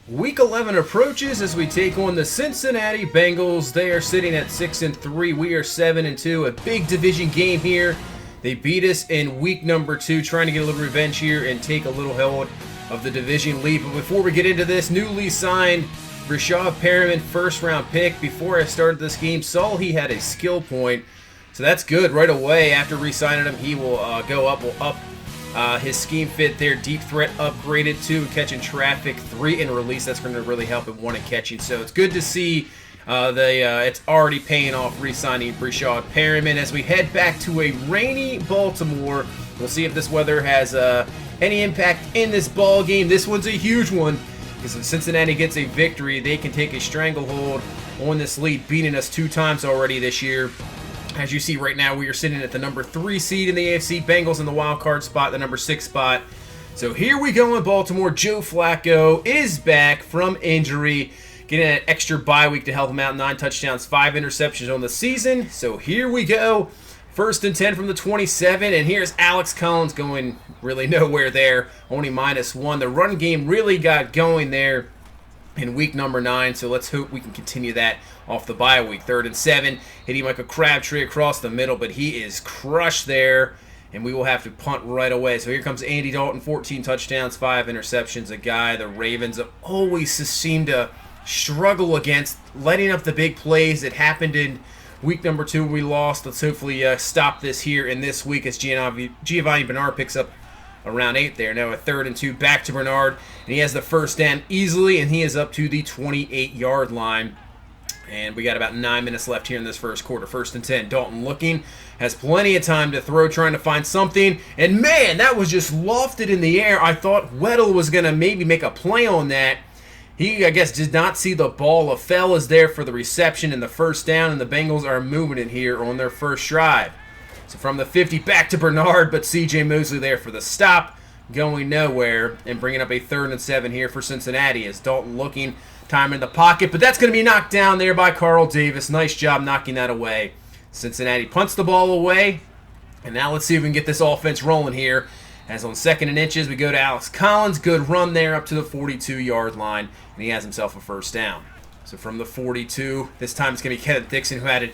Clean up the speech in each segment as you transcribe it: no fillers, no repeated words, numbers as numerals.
Week 11 approaches as we take on the Cincinnati Bengals. They are sitting at 6-3. We are 7-2. A big division game here. They beat us in week number 2, trying to get a little revenge here and take a little hold of the division lead. But before we get into this, newly signed Rashad Perriman, first-round pick. Before I started this game, saw he had a skill point, so that's good right away. After re-signing him, he will go up. Will up his scheme fit there. Deep threat upgraded to catching traffic, 3 in release. That's going to really help him 1 in catching. So it's good to see it's already paying off re-signing Rashad Perriman. As we head back to a rainy Baltimore, we'll see if this weather has any impact in this ball game. This one's a huge one because if Cincinnati gets a victory, they can take a stranglehold on this lead, beating us 2 times already this year. As you see right now, we are sitting at the number 3 seed in the AFC. Bengals in the wild card spot, the number 6 spot. So here we go in Baltimore. Joe Flacco is back from injury, getting an extra bye week to help him out. 9 touchdowns, 5 interceptions on the season. So here we go. 1st and 10 from the 27, and here's Alex Collins going really nowhere there. Only -1. The run game really got going there in week number 9, so let's hope we can continue that off the bye week. 3rd and 7, hitting like a Crabtree across the middle, but he is crushed there, and we will have to punt right away. So here comes Andy Dalton, 14 touchdowns, 5 interceptions, a guy the Ravens have always seemed to struggle against, letting up the big plays. It happened in week number 2 we lost. Let's hopefully stop this here in this week as Giovanni Bernard picks up around 8 there. Now a 3rd and 2, back to Bernard, and he has the first down easily, and he is up to the 28-yard line. And we got about 9 minutes left here in this first quarter. 1st and 10, Dalton looking, has plenty of time to throw, trying to find something, and man, that was just lofted in the air. I thought Weddle was going to maybe make a play on that. He, I guess, did not see the ball. Affell is there for the reception and the first down, and the Bengals are moving it here on their first drive. So from the 50, back to Bernard, but C.J. Mosley there for the stop, going nowhere, and bringing up a 3rd and 7 here for Cincinnati as Dalton looking, time in the pocket, but that's going to be knocked down there by Carl Davis. Nice job knocking that away. Cincinnati punts the ball away, and now let's see if we can get this offense rolling here. As on 2nd and inches, we go to Alex Collins. Good run there up to the 42-yard line, and he has himself a first down. So from the 42, this time it's going to be Kenneth Dixon, who had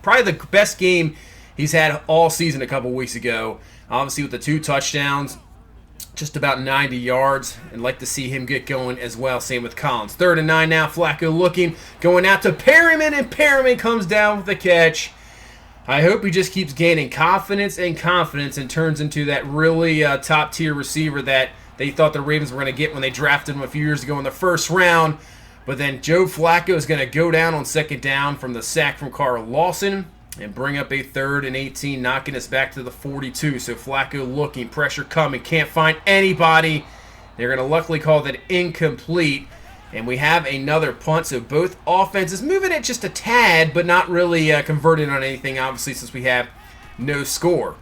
probably the best game he's had all season a couple weeks ago. Obviously with the 2 touchdowns, just about 90 yards, and like to see him get going as well. Same with Collins. 3rd and 9 now. Flacco looking, going out to Perriman, and Perriman comes down with the catch. I hope he just keeps gaining confidence and turns into that really top-tier receiver that they thought the Ravens were going to get when they drafted him a few years ago in the first round. But then Joe Flacco is going to go down on 2nd down from the sack from Carl Lawson and bring up a 3rd and 18, knocking us back to the 42. So Flacco looking, pressure coming, can't find anybody. They're going to luckily call that incomplete. And we have another punt, so both offenses moving it just a tad, but not really converting on anything, obviously, since we have no score.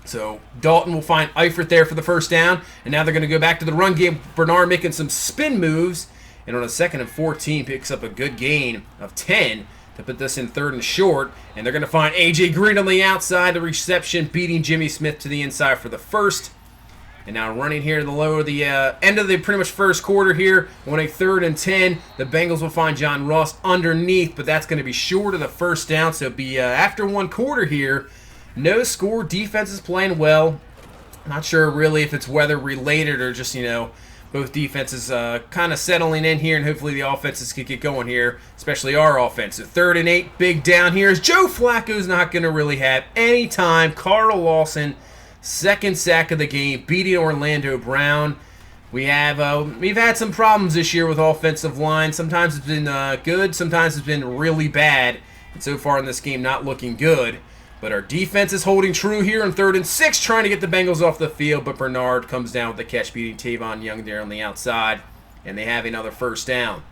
So Dalton will find Eifert there for the first down, and now they're going to go back to the run game. Bernard making some spin moves, and on a 2nd and 14, picks up a good gain of 10 to put this in 3rd and short. And they're going to find A.J. Green on the outside, the reception, beating Jimmy Smith to the inside for the first. And now running here to the end of the pretty much first quarter here on a 3rd and 10. The Bengals will find John Ross underneath, but that's going to be short of the first down. So it'll be after 1 quarter here. No score. Defense is playing well. Not sure really if it's weather related or just, both defenses kind of settling in here, and hopefully the offenses can get going here, especially our offense. So 3rd and 8, big down here as Joe Flacco's not going to really have any time. Carl Lawson, 2nd sack of the game, beating Orlando Brown. We've had some problems this year with offensive line. Sometimes it's been good, sometimes it's been really bad. And so far in this game, not looking good. But our defense is holding true here on 3rd and 6, trying to get the Bengals off the field. But Bernard comes down with the catch, beating Tavon Young there on the outside. And they have another first down.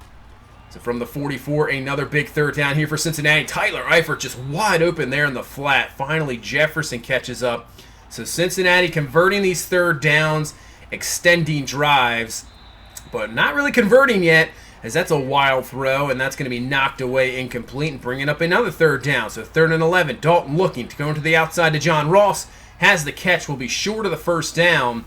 So from the 44, another big 3rd down here for Cincinnati. Tyler Eifert just wide open there in the flat. Finally, Jefferson catches up. So Cincinnati converting these 3rd downs, extending drives, but not really converting yet, as that's a wild throw, and that's going to be knocked away incomplete and bringing up another 3rd down. So 3rd and 11, Dalton looking to go into the outside to John Ross, has the catch, will be short of the first down,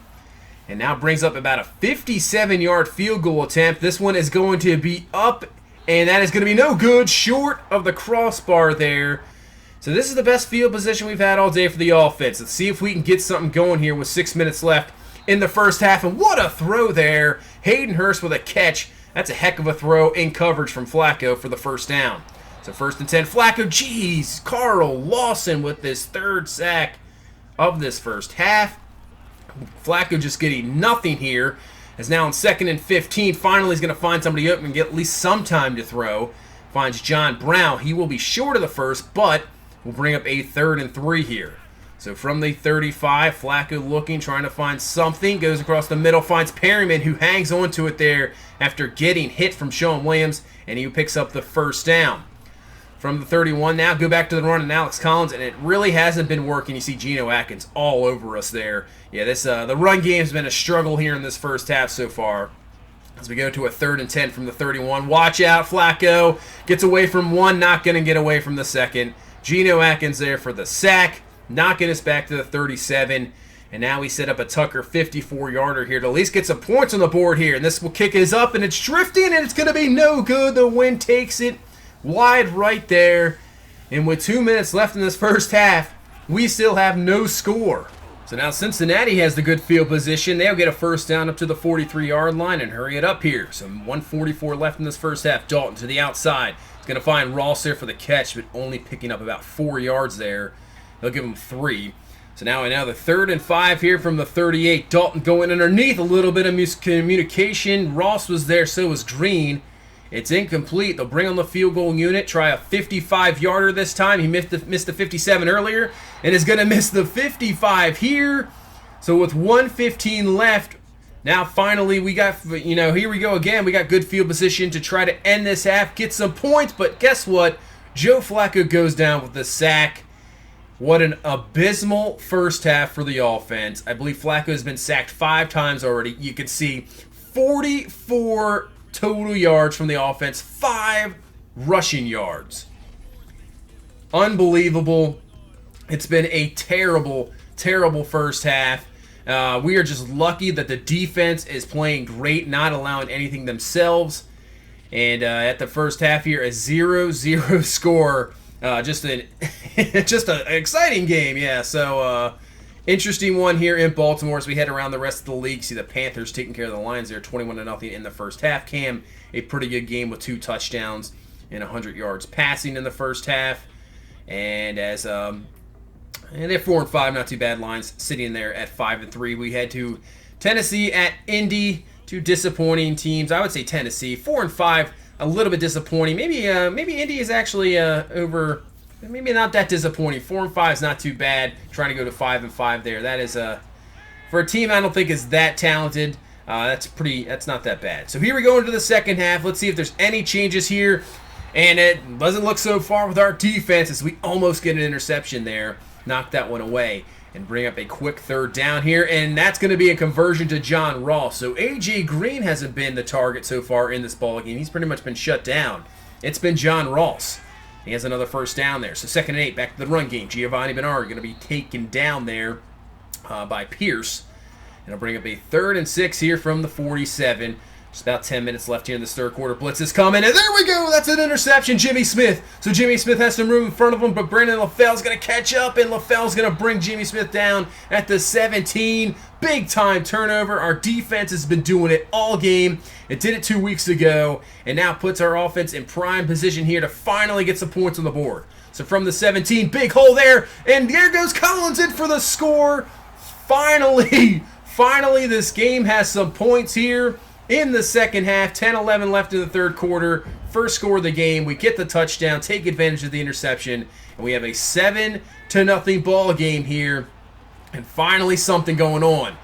and now brings up about a 57-yard field goal attempt. This one is going to be up, and that is going to be no good, short of the crossbar there. So this is the best field position we've had all day for the offense. Let's see if we can get something going here with 6 minutes left in the first half. And what a throw there. Hayden Hurst with a catch. That's a heck of a throw in coverage from Flacco for the first down. So 1st and 10. Flacco, geez, Carl Lawson with this 3rd sack of this first half. Flacco just getting nothing here. Is now on 2nd and 15. Finally, he's going to find somebody open and get at least some time to throw. Finds John Brown. He will be short of the first, but will bring up a 3rd and 3 here. So from the 35, Flacco looking, trying to find something. Goes across the middle, finds Perryman, who hangs on to it there after getting hit from Sean Williams, and he picks up the first down. From the 31 now, go back to the run and Alex Collins, and it really hasn't been working. You see Geno Atkins all over us there. Yeah, this the run game has been a struggle here in this first half so far. As we go to a 3rd and 10 from the 31. Watch out, Flacco gets away from one, not going to get away from the second. Geno Atkins there for the sack, knocking us back to the 37. And now we set up a Tucker 54-yarder here to at least get some points on the board here. And this will kick us up, and it's drifting, and it's going to be no good. The wind takes it wide right there. And with 2 minutes left in this first half, we still have no score. So now Cincinnati has the good field position. They'll get a first down up to the 43-yard line and hurry it up here. So 1:44 left in this first half. Dalton to the outside. He's going to find Ross there for the catch, but only picking up about 4 yards there. They'll give him 3. So now the 3rd and 5 here from the 38. Dalton going underneath, a little bit of miscommunication. Ross was there, so was Green. It's incomplete. They'll bring on the field goal unit. Try a 55-yarder this time. He missed the 57 earlier and is going to miss the 55 here. So with 1:15 left, now finally we got, here we go again. We got good field position to try to end this half, get some points. But guess what? Joe Flacco goes down with the sack. What an abysmal first half for the offense. I believe Flacco has been sacked 5 times already. You can see 44 total yards from the offense, 5 rushing yards. Unbelievable. It's been a terrible, terrible first half. We are just lucky that the defense is playing great, not allowing anything themselves. And at the first half here, a 0-0 score. Just an exciting game, yeah. So interesting one here in Baltimore as we head around the rest of the league. See the Panthers taking care of the Lions there, 21-0 in the first half. Cam, a pretty good game with 2 touchdowns and 100 yards passing in the first half. And as and they're 4-5, not too bad. Lions sitting in there at 5-3. We head to Tennessee at Indy, 2 disappointing teams. I would say Tennessee 4-5. A little bit disappointing. Maybe Indy is actually over. Maybe not that disappointing. 4-5 is not too bad. Trying to go to 5-5 there. That is for a team I don't think is that talented. That's not that bad. So here we go into the second half. Let's see if there's any changes here. And it doesn't look so far with our defense as we almost get an interception there. Knock that one away and bring up a quick 3rd down here. And that's going to be a conversion to John Ross. So A.J. Green hasn't been the target so far in this ballgame. He's pretty much been shut down. It's been John Ross. He has another first down there. So 2nd and 8, back to the run game. Giovanni Bernard going to be taken down there by Pierce. And I'll bring up a 3rd and 6 here from the 47. Just about 10 minutes left here in this 3rd quarter. Blitz is coming, and there we go. That's an interception, Jimmy Smith. So Jimmy Smith has some room in front of him, but Brandon LaFell's going to catch up, and LaFell's going to bring Jimmy Smith down at the 17. Big-time turnover. Our defense has been doing it all game. It did it 2 weeks ago, and now puts our offense in prime position here to finally get some points on the board. So from the 17, big hole there, and there goes Collins in for the score. Finally, this game has some points here. In the second half, 10-11 left in the 3rd quarter. First score of the game. We get the touchdown, take advantage of the interception, and we have a 7-0 ball game here. And finally something going on.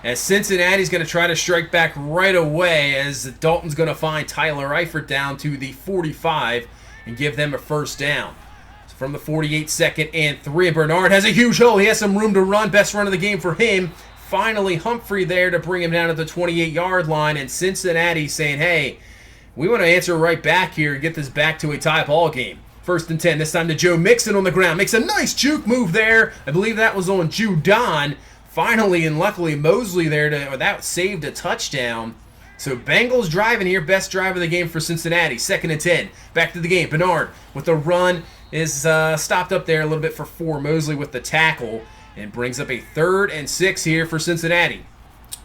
As Cincinnati's going to try to strike back right away as Dalton's going to find Tyler Eifert down to the 45 and give them a first down. So from the 48, 2nd and 3. Bernard has a huge hole. He has some room to run. Best run of the game for him. Finally, Humphrey there to bring him down at the 28-yard line, and Cincinnati saying, hey, we want to answer right back here and get this back to a tie ball game. 1st and 10, this time to Joe Mixon on the ground. Makes a nice juke move there. I believe that was on Judon. finally and luckily Mosley there that saved a touchdown. So Bengals driving here, best drive of the game for Cincinnati. 2nd and 10. Back to the game. Bernard with the run is stopped up there a little bit for 4. Mosley with the tackle and brings up a 3rd and 6 here for Cincinnati.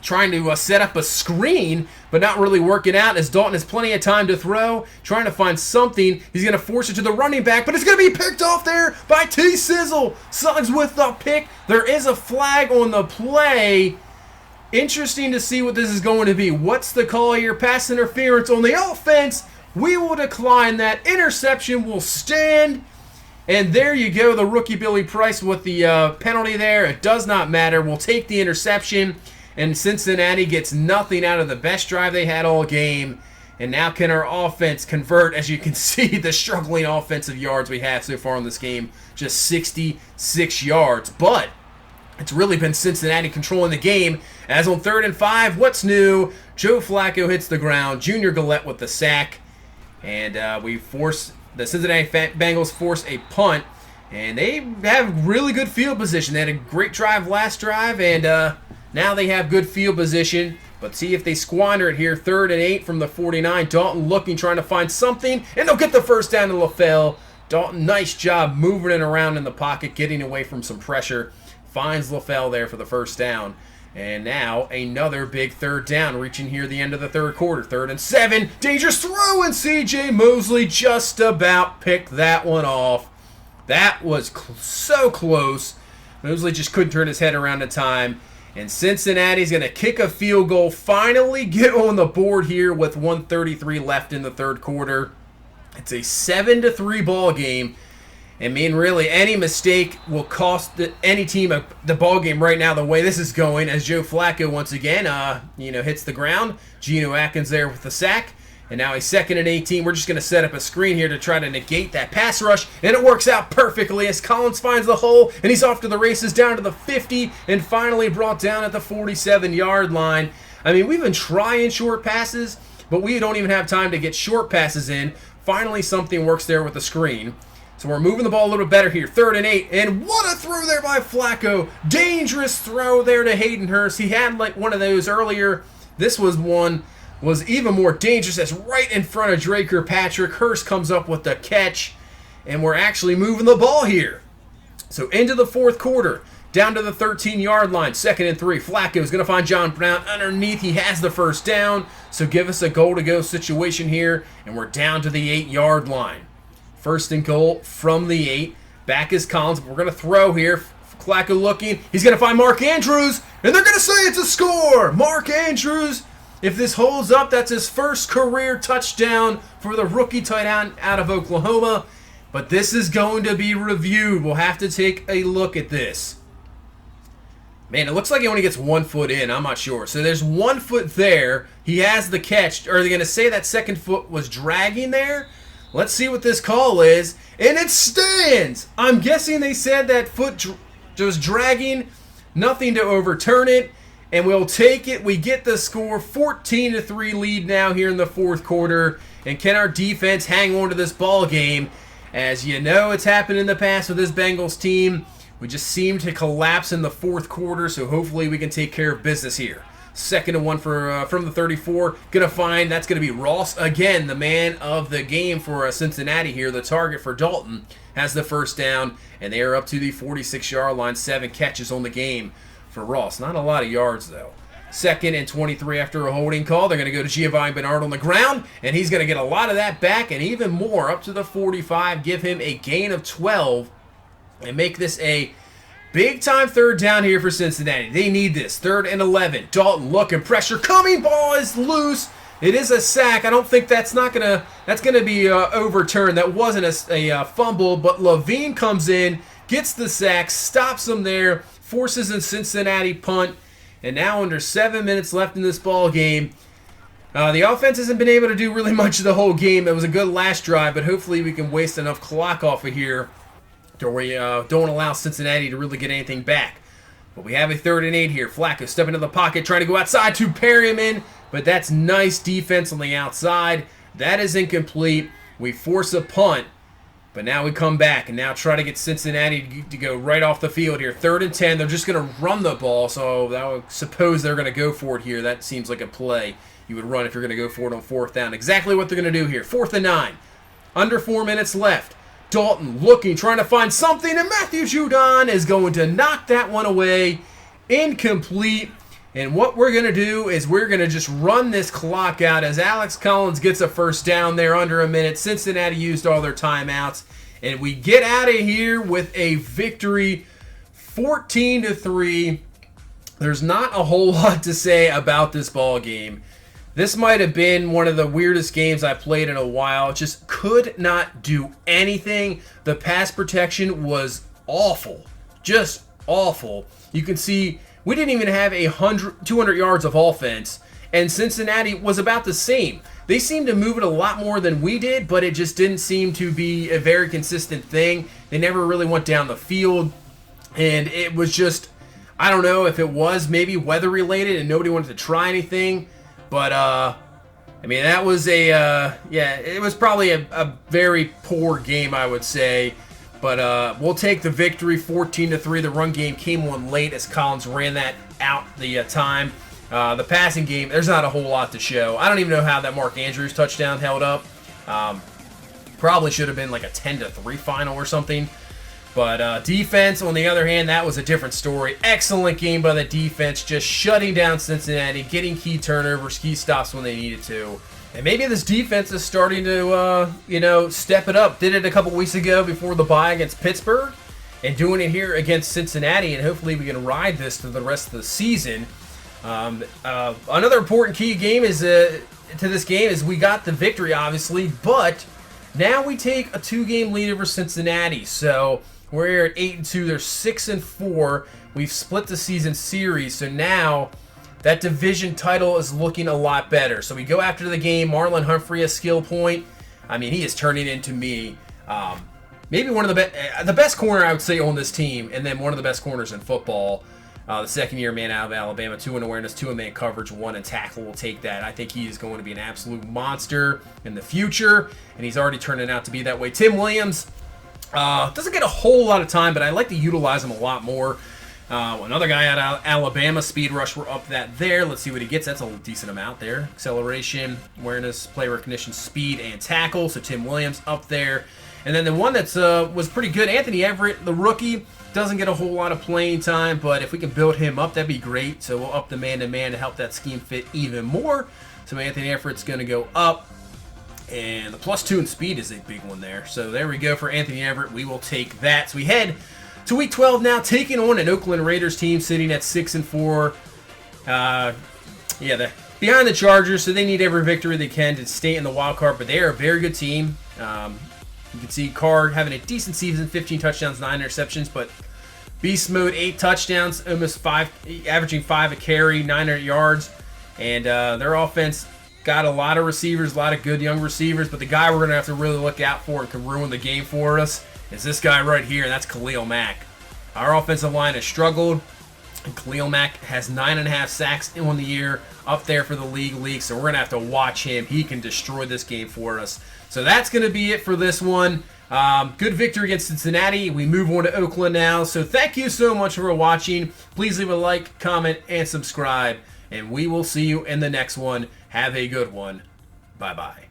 Trying to set up a screen, but not really working out as Dalton has plenty of time to throw. Trying to find something. He's going to force it to the running back, but it's going to be picked off there by T-Sizzle. Suggs with the pick. There is a flag on the play. Interesting to see what this is going to be. What's the call here? Pass interference on the offense. We will decline that. Interception will stand. And there you go. The rookie Billy Price with the penalty there. It does not matter. We'll take the interception. And Cincinnati gets nothing out of the best drive they had all game. And now can our offense convert? As you can see, the struggling offensive yards we have so far in this game. Just 66 yards. But it's really been Cincinnati controlling the game. As on 3rd and 5, what's new? Joe Flacco hits the ground. Junior Gillette with the sack. And the Cincinnati Bengals force a punt. And they have really good field position. They had a great drive last drive. And now they have good field position. But see if they squander it here. 3rd and 8 from the 49. Dalton looking, trying to find something. And they'll get the first down to LaFell. Dalton, nice job moving it around in the pocket, getting away from some pressure. Finds LaFell there for the first down. And now another big 3rd down, reaching here the end of the 3rd quarter. 3rd and 7. Dangerous throw, and C.J. Mosley just about picked that one off. That was so close. Mosley just couldn't turn his head around in time. And Cincinnati's going to kick a field goal, finally get on the board here with 1:33 left in the 3rd quarter. It's a 7-3 ball game. I mean, really, any mistake will cost any team the ball game right now. The way this is going, as Joe Flacco once again, hits the ground. Geno Atkins there with the sack, and now he's 2nd and 18. We're just going to set up a screen here to try to negate that pass rush, and it works out perfectly as Collins finds the hole, and he's off to the races down to the 50, and finally brought down at the 47-yard line. I mean, we've been trying short passes, but we don't even have time to get short passes in. Finally, something works there with the screen. So we're moving the ball a little better here. 3rd and 8. And what a throw there by Flacco. Dangerous throw there to Hayden Hurst. He had like one of those earlier. This was even more dangerous. That's right in front of Dre Kirkpatrick. Hurst comes up with the catch. And we're actually moving the ball here. So into the 4th quarter. Down to the 13-yard line. 2nd and 3. Flacco's going to find John Brown underneath. He has the first down. So give us a goal-to-go situation here. And we're down to the 8-yard line. 1st and goal from the 8. Back is Collins. We're going to throw here. Flacco looking. He's going to find Mark Andrews. And they're going to say it's a score. Mark Andrews, if this holds up, that's his first career touchdown for the rookie tight end out of Oklahoma. But this is going to be reviewed. We'll have to take a look at this. Man, it looks like he only gets 1 foot in. I'm not sure. So there's 1 foot there. He has the catch. Are they going to say that 2nd foot was dragging there? Let's see what this call is. And it stands! I'm guessing they said that foot was dragging. Nothing to overturn it. And we'll take it. We get the score. 14-3 lead now here in the 4th quarter. And can our defense hang on to this ball game? As you know, it's happened in the past with this Bengals team. We just seem to collapse in the 4th quarter. So hopefully we can take care of business here. 2nd and 1 from the 34. That's going to be Ross again, the man of the game for Cincinnati here. The target for Dalton has the first down, and they are up to the 46-yard line. 7 catches on the game for Ross. Not a lot of yards, though. 2nd and 23 after a holding call. They're going to go to Giovanni Bernard on the ground, and he's going to get a lot of that back and even more up to the 45. Give him a gain of 12 and make this a big-time 3rd down here for Cincinnati. They need this. 3rd and 11. Dalton looking, pressure coming. Ball is loose. It is a sack. I don't think that's going to be overturned. That wasn't a fumble, but Levine comes in, gets the sack, stops him there, forces a Cincinnati punt, and now under 7 minutes left in this ball game. The offense hasn't been able to do really much of the whole game. It was a good last drive, but hopefully we can waste enough clock off of here to where we don't allow Cincinnati to really get anything back. But we have a 3rd and 8 here. Flacco stepping into the pocket, trying to go outside to parry him in, but that's nice defense on the outside. That is incomplete. We force a punt, But now we come back and now try to get Cincinnati to go right off the field here. 3rd and 10. They're just going to run the ball, so I would suppose they're going to go for it here. That seems like a play you would run if you're going to go for it on 4th down. Exactly what they're going to do here. 4th and 9. Under 4 minutes left. Dalton looking, trying to find something, and Matthew Judon is going to knock that one away. Incomplete. And what we're going to do is we're going to just run this clock out as Alex Collins gets a 1st down there under a minute. Cincinnati used all their timeouts. And we get out of here with a victory, 14-3. There's not a whole lot to say about this ball game. This might have been one of the weirdest games I played in a while. Just could not do anything. The pass protection was awful. Just awful. You can see we didn't even have 200 yards of offense, and Cincinnati was about the same. They seemed to move it a lot more than we did, but it just didn't seem to be a very consistent thing. They never really went down the field, and it was just, I don't know if it was maybe weather-related and nobody wanted to try anything, but, I mean, that was it was probably a very poor game, I would say. But we'll take the victory, 14-3. The run game came on late as Collins ran that out the time. The passing game, there's not a whole lot to show. I don't even know how that Mark Andrews touchdown held up. Probably should have been like a 10-3 final or something. But defense, on the other hand, that was a different story. Excellent game by the defense, just shutting down Cincinnati, getting key turnovers, key stops when they needed to. And maybe this defense is starting to, step it up. Did it a couple weeks ago before the bye against Pittsburgh, and doing it here against Cincinnati, and hopefully we can ride this to the rest of the season. Another important key game is to this game is we got the victory, obviously, but now we take a 2-game lead over Cincinnati. So we're here at 8-2. They're 6-4. We've split the season series, so now that division title is looking a lot better. So we go after the game. Marlon Humphrey, a skill point. I mean, he is turning into me. Maybe one of the best corner, I would say, on this team, and then one of the best corners in football. The second-year man out of Alabama, 2 in awareness, 2 in man coverage, 1 in tackle. Will take that. I think he is going to be an absolute monster in the future, and he's already turning out to be that way. Tim Williams doesn't get a whole lot of time, but I like to utilize him a lot more. Another guy out of Alabama, speed rush, we're up that there. Let's see what he gets. That's a decent amount there. Acceleration, awareness, play recognition, speed, and tackle. So Tim Williams up there. And then the one that was pretty good, Anthony Everett, the rookie, doesn't get a whole lot of playing time, but if we can build him up, that'd be great. So we'll up the man-to-man to help that scheme fit even more. So Anthony Everett's going to go up. And the +2 in speed is a big one there. So there we go for Anthony Everett. We will take that. So we head to Week 12 now, taking on an Oakland Raiders team sitting at 6-4. They're behind the Chargers, so they need every victory they can to stay in the wild card. But they are a very good team. You can see Carr having a decent season, 15 touchdowns, 9 interceptions. But beast mode, 8 touchdowns, almost 5, averaging 5 a carry, 900 yards. And their offense got a lot of receivers, a lot of good young receivers. But the guy we're going to have to really look out for and can ruin the game for us is this guy right here, and that's Khalil Mack. Our offensive line has struggled, and Khalil Mack has 9.5 sacks on the year, up there for the league, so we're going to have to watch him. He can destroy this game for us. So that's going to be it for this one. Good victory against Cincinnati. We move on to Oakland now. So thank you so much for watching. Please leave a like, comment, and subscribe, and we will see you in the next one. Have a good one. Bye-bye.